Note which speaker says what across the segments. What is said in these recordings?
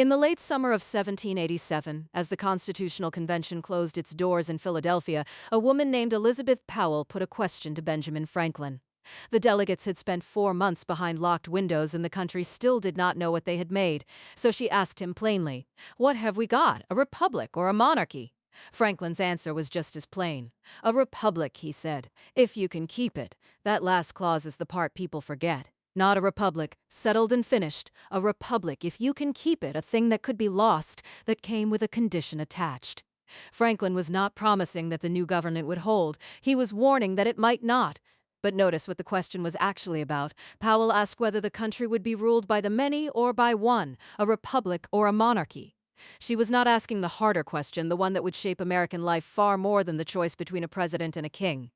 Speaker 1: In the late summer of 1787, as the Constitutional Convention closed its doors in Philadelphia, a woman named Elizabeth Powell put a question to Benjamin Franklin. The delegates had spent 4 months behind locked windows and the country still did not know what they had made, so she asked him plainly, "What have we got, a republic or a monarchy?" Franklin's answer was just as plain. "A republic," he said, "if you can keep it." That last clause is the part people forget. Not a republic, settled and finished. A republic, if you can keep it, a thing that could be lost, that came with a condition attached. Franklin was not promising that the new government would hold. He was warning that it might not. But notice what the question was actually about. Powell asked whether the country would be ruled by the many or by one, a republic or a monarchy. She was not asking the harder question, the one that would shape American life far more than the choice between a president and a king.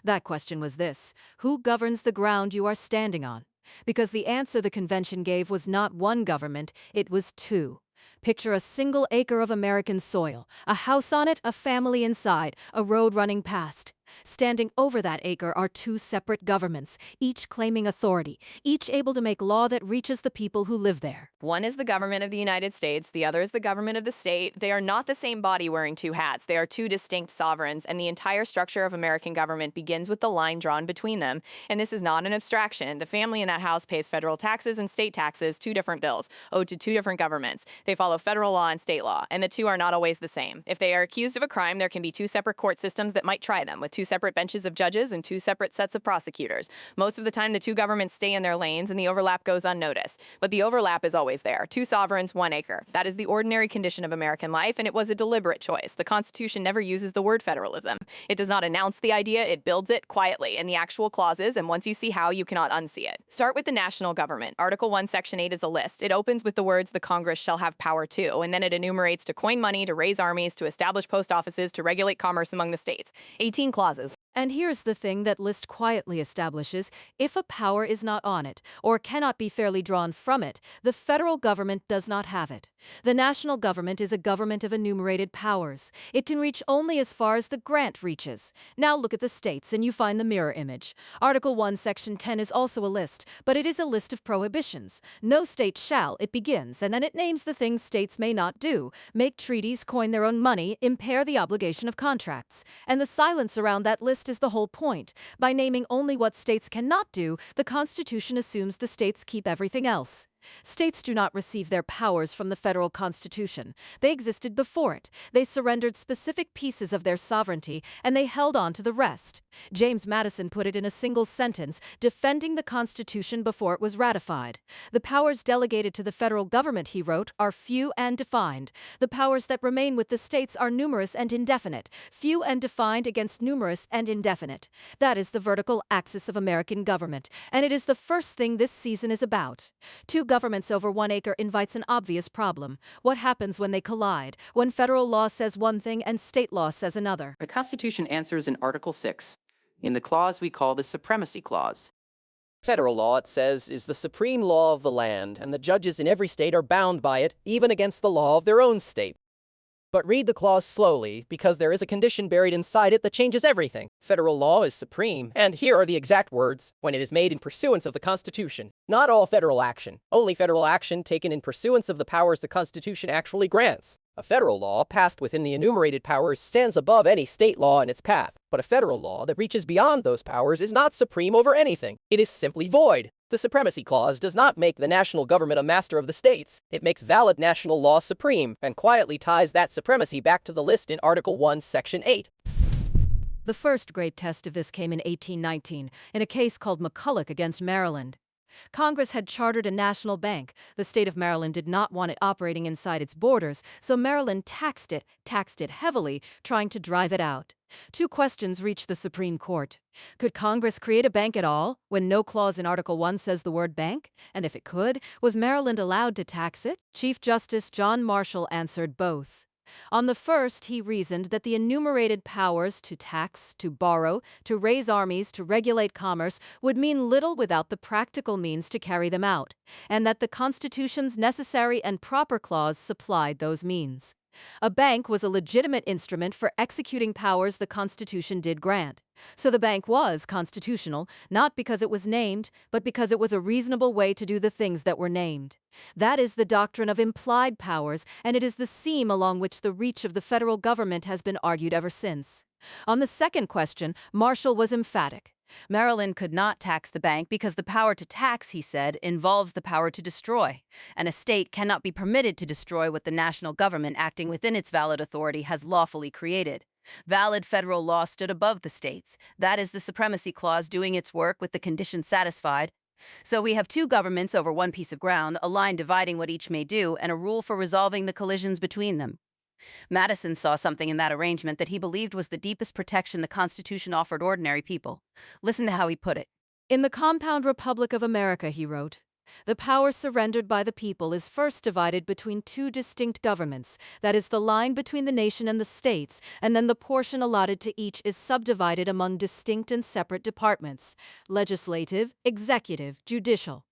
Speaker 1: That question was this: who governs the ground you are standing on? Because the answer the convention gave was not one government, it was two. Picture a single acre of American soil, a house on it, a family inside, a road running past. Standing over that acre are two separate governments, each claiming authority, each able to make law that reaches the people who live there.
Speaker 2: One is the government of the United States, the other is the government of the state. They are not the same body wearing two hats. They are two distinct sovereigns, and the entire structure of American government begins with the line drawn between them. And this is not an abstraction. The family in that house pays federal taxes and state taxes, two different bills, owed to two different governments. They follow federal law and state law, and the two are not always the same. If they are accused of a crime, there can be two separate court systems that might try them, with two separate benches of judges and two separate sets of prosecutors. Most of the time, the two governments stay in their lanes and the overlap goes unnoticed. But the overlap is always there. Two sovereigns, one acre. That is the ordinary condition of American life, and it was a deliberate choice. The Constitution never uses the word federalism. It does not announce the idea, it builds it quietly in the actual clauses, and once you see how, you cannot unsee it. Start with the national government. Article 1, Section 8 is a list. It opens with the words, "The Congress shall have power to," and then it enumerates to coin money, to raise armies, to establish post offices, to regulate commerce among the states. 18 clauses.
Speaker 1: And here's the thing that list quietly establishes: if a power is not on it, or cannot be fairly drawn from it, the federal government does not have it. The national government is a government of enumerated powers. It can reach only as far as the grant reaches. Now look at the states and you find the mirror image. Article 1, Section 10 is also a list, but it is a list of prohibitions. No state shall, it begins, and then it names the things states may not do: make treaties, coin their own money, impair the obligation of contracts. And the silence around that list is the whole point. By naming only what states cannot do, the Constitution assumes the states keep everything else. States do not receive their powers from the federal Constitution. They existed before it. They surrendered specific pieces of their sovereignty, and they held on to the rest. James Madison put it in a single sentence, defending the Constitution before it was ratified. "The powers delegated to the federal government," he wrote, "are few and defined. The powers that remain with the states are numerous and indefinite, few and defined against numerous and indefinite." That is the vertical axis of American government, and it is the first thing this season is about. Two governments over 1 acre invites an obvious problem. What happens when they collide, when federal law says one thing and state law says another?
Speaker 3: The Constitution answers in Article 6, in the clause we call the Supremacy Clause.
Speaker 4: Federal law, it says, is the supreme law of the land, and the judges in every state are bound by it, even against the law of their own state. But read the clause slowly, because there is a condition buried inside it that changes everything. Federal law is supreme, and here are the exact words: when it is made in pursuance of the Constitution. Not all federal action, only federal action taken in pursuance of the powers the Constitution actually grants. A federal law passed within the enumerated powers stands above any state law in its path, but a federal law that reaches beyond those powers is not supreme over anything. It is simply void. The Supremacy Clause does not make the national government a master of the states. It makes valid national law supreme, and quietly ties that supremacy back to the list in Article 1, Section 8.
Speaker 1: The first great test of this came in 1819, in a case called McCulloch against Maryland. Congress had chartered a national bank. The state of Maryland did not want it operating inside its borders, so Maryland taxed it heavily, trying to drive it out. Two questions reached the Supreme Court. Could Congress create a bank at all, when no clause in Article 1 says the word bank? And if it could, was Maryland allowed to tax it? Chief Justice John Marshall answered both. On the first, he reasoned that the enumerated powers to tax, to borrow, to raise armies, to regulate commerce would mean little without the practical means to carry them out, and that the Constitution's necessary and proper clause supplied those means. A bank was a legitimate instrument for executing powers the Constitution did grant. So the bank was constitutional, not because it was named, but because it was a reasonable way to do the things that were named. That is the doctrine of implied powers, and it is the seam along which the reach of the federal government has been argued ever since. On the second question, Marshall was emphatic.
Speaker 5: Maryland could not tax the bank because the power to tax, he said, involves the power to destroy, and a state cannot be permitted to destroy what the national government acting within its valid authority has lawfully created. Valid federal law stood above the states. That is the Supremacy Clause doing its work with the conditions satisfied. So we have two governments over one piece of ground, a line dividing what each may do, and a rule for resolving the collisions between them. Madison saw something in that arrangement that he believed was the deepest protection the Constitution offered ordinary people. Listen to how he put it.
Speaker 1: In the Compound Republic of America, he wrote, the power surrendered by the people is first divided between two distinct governments, that is, the line between the nation and the states, and then the portion allotted to each is subdivided among distinct and separate departments, legislative, executive, judicial.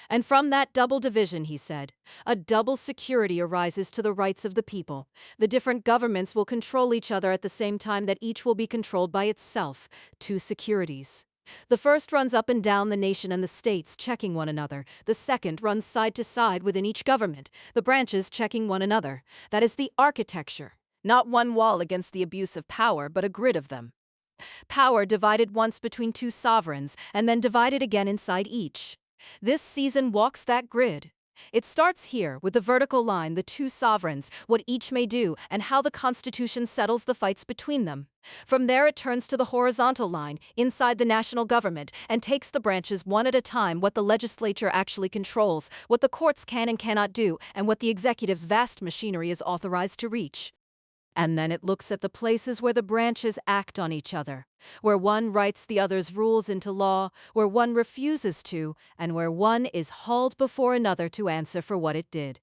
Speaker 1: And from that double division, he said, a double security arises to the rights of the people. The different governments will control each other at the same time that each will be controlled by itself, two securities. The first runs up and down the nation and the states, checking one another. The second runs side to side within each government, the branches checking one another. That is the architecture. Not one wall against the abuse of power, but a grid of them. Power divided once between two sovereigns, and then divided again inside each. This season walks that grid. It starts here with the vertical line, the two sovereigns, what each may do, and how the Constitution settles the fights between them. From there it turns to the horizontal line, inside the national government, and takes the branches one at a time, what the legislature actually controls, what the courts can and cannot do, and what the executive's vast machinery is authorized to reach. And then it looks at the places where the branches act on each other, where one writes the other's rules into law, where one refuses to, and where one is hauled before another to answer for what it did.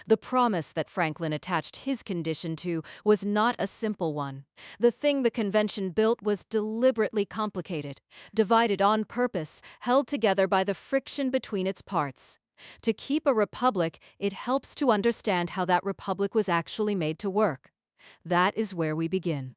Speaker 1: The promise that Franklin attached his condition to was not a simple one. The thing the convention built was deliberately complicated, divided on purpose, held together by the friction between its parts. To keep a republic, it helps to understand how that republic was actually made to work. That is where we begin.